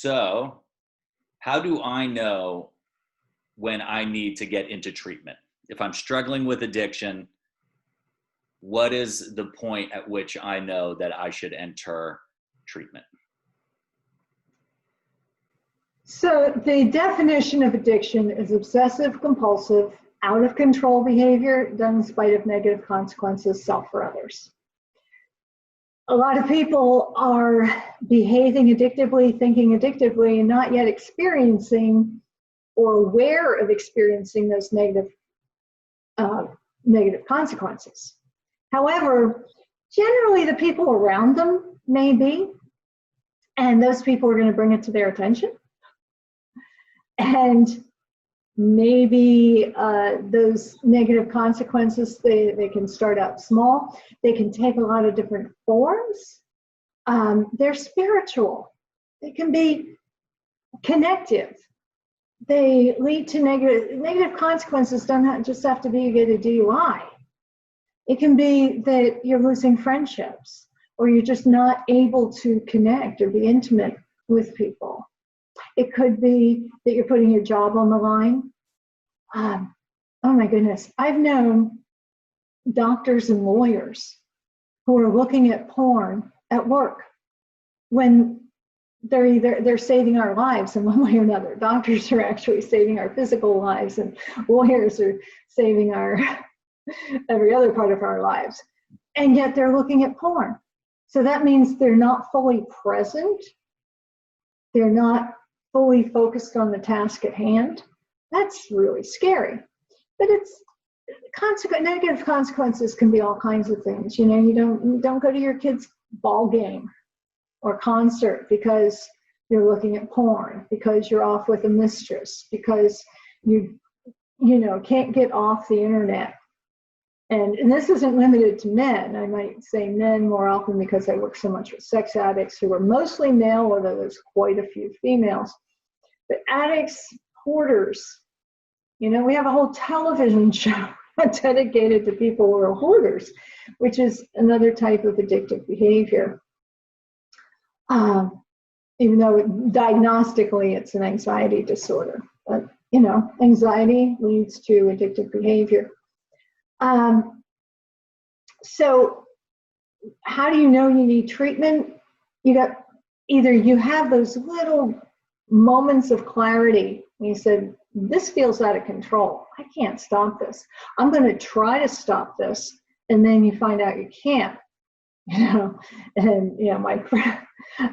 So how do I know when I need to get into treatment? If I'm struggling with addiction, what is the point at which I know that I should enter treatment? So the definition of addiction is obsessive compulsive, out of control behavior done in spite of negative consequences, self or others. A lot of people are behaving addictively, thinking addictively, and not yet experiencing or aware of experiencing those negative consequences. However, generally the people around them may be, and those people are going to bring it to their attention. And maybe those negative consequences, they can start out small. They can take a lot of different forms. They're spiritual. They can be connective. They lead to negative consequences. Don't just have to be you get a DUI. It can be that you're losing friendships, or you're just not able to connect or be intimate with people. It could be that you're putting your job on the line. Oh my goodness. I've known doctors and lawyers who are looking at porn at work when they're saving our lives in one way or another. Doctors are actually saving our physical lives, and lawyers are saving our every other part of our lives. And yet they're looking at porn. So that means they're not fully present. They're not fully focused on the task at hand. That's really scary. But it's negative consequences can be all kinds of things. You know, you don't go to your kid's ball game or concert because you're looking at porn, because you're off with a mistress, because you can't get off the internet. And this isn't limited to men. I might say men more often because I work so much with sex addicts who are mostly male, although there's quite a few females. But addicts, hoarders, we have a whole television show dedicated to people who are hoarders, which is another type of addictive behavior. Even though diagnostically it's an anxiety disorder. But, anxiety leads to addictive behavior. So how do you know you need treatment? You have those little moments of clarity when you said, this feels out of control. I can't stop this. I'm going to try to stop this. And then you find out you can't,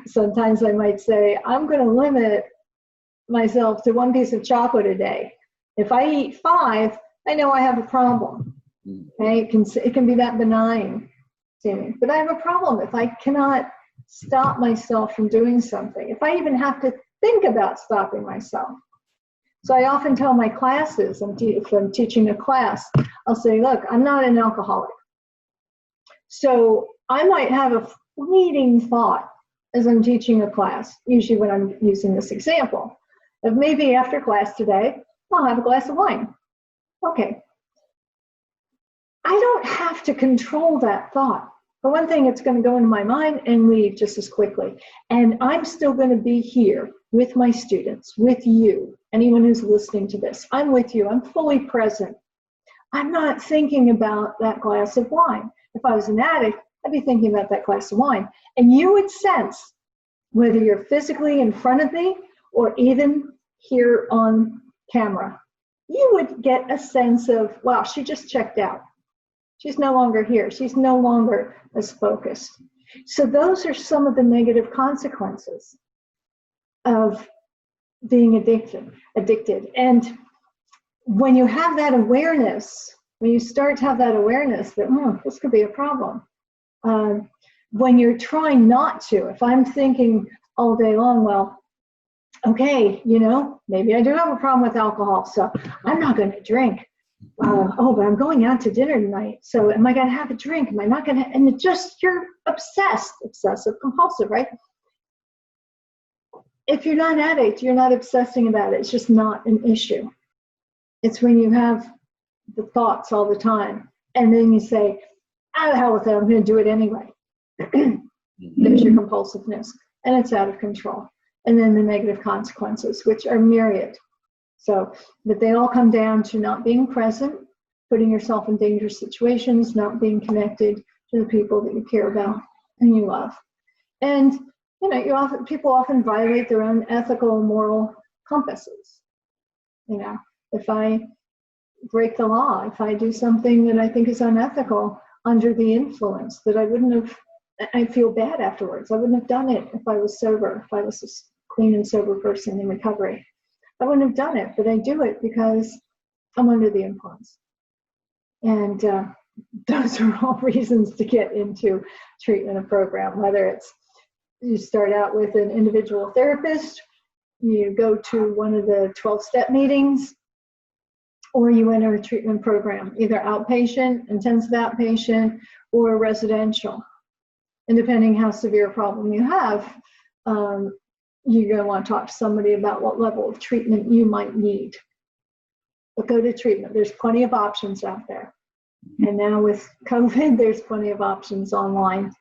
sometimes I might say, I'm going to limit myself to 1 piece of chocolate a day. If I eat 5, I know I have a problem. Okay? It can be that benign seeming, but I have a problem if I cannot stop myself from doing something, if I even have to think about stopping myself. So I often tell my classes, if I'm teaching a class, I'll say, look, I'm not an alcoholic. So I might have a fleeting thought as I'm teaching a class, usually when I'm using this example, of maybe after class today, I'll have a glass of wine. Okay. I don't have to control that thought. For one thing, it's going to go into my mind and leave just as quickly. And I'm still going to be here with my students, with you, anyone who's listening to this. I'm with you. I'm fully present. I'm not thinking about that glass of wine. If I was an addict, I'd be thinking about that glass of wine. And you would sense, whether you're physically in front of me or even here on camera, you would get a sense of, wow, she just checked out. She's no longer here. She's no longer as focused. So those are some of the negative consequences of being addicted. And when you have that awareness, when you start to have that awareness that, this could be a problem. When you're trying not to, if I'm thinking all day long, well, okay, maybe I do have a problem with alcohol, so I'm not going to drink. But I'm going out to dinner tonight, so am I going to have a drink? Am I not going to? And you're obsessed, obsessive compulsive, right? If you're not an addict, you're not obsessing about it. It's just not an issue. It's when you have the thoughts all the time, and then you say, the hell with it, I'm going to do it anyway. There's your compulsiveness, and it's out of control. and then the negative consequences, which are myriad. So, but they all come down to not being present, putting yourself in dangerous situations, not being connected to the people that you care about and you love. And people often violate their own ethical and moral compasses. If I break the law, if I do something that I think is unethical under the influence, that I feel bad afterwards. I wouldn't have done it if I was sober, if I was a clean and sober person in recovery. I wouldn't have done it, but I do it because I'm under the influence. And those are all reasons to get into treatment and program, whether it's you start out with an individual therapist, you go to one of the 12-step meetings, or you enter a treatment program, either outpatient, intensive outpatient, or residential. And depending how severe a problem you have, you're going to want to talk to somebody about what level of treatment you might need. But go to treatment. There's plenty of options out there. And now with COVID, there's plenty of options online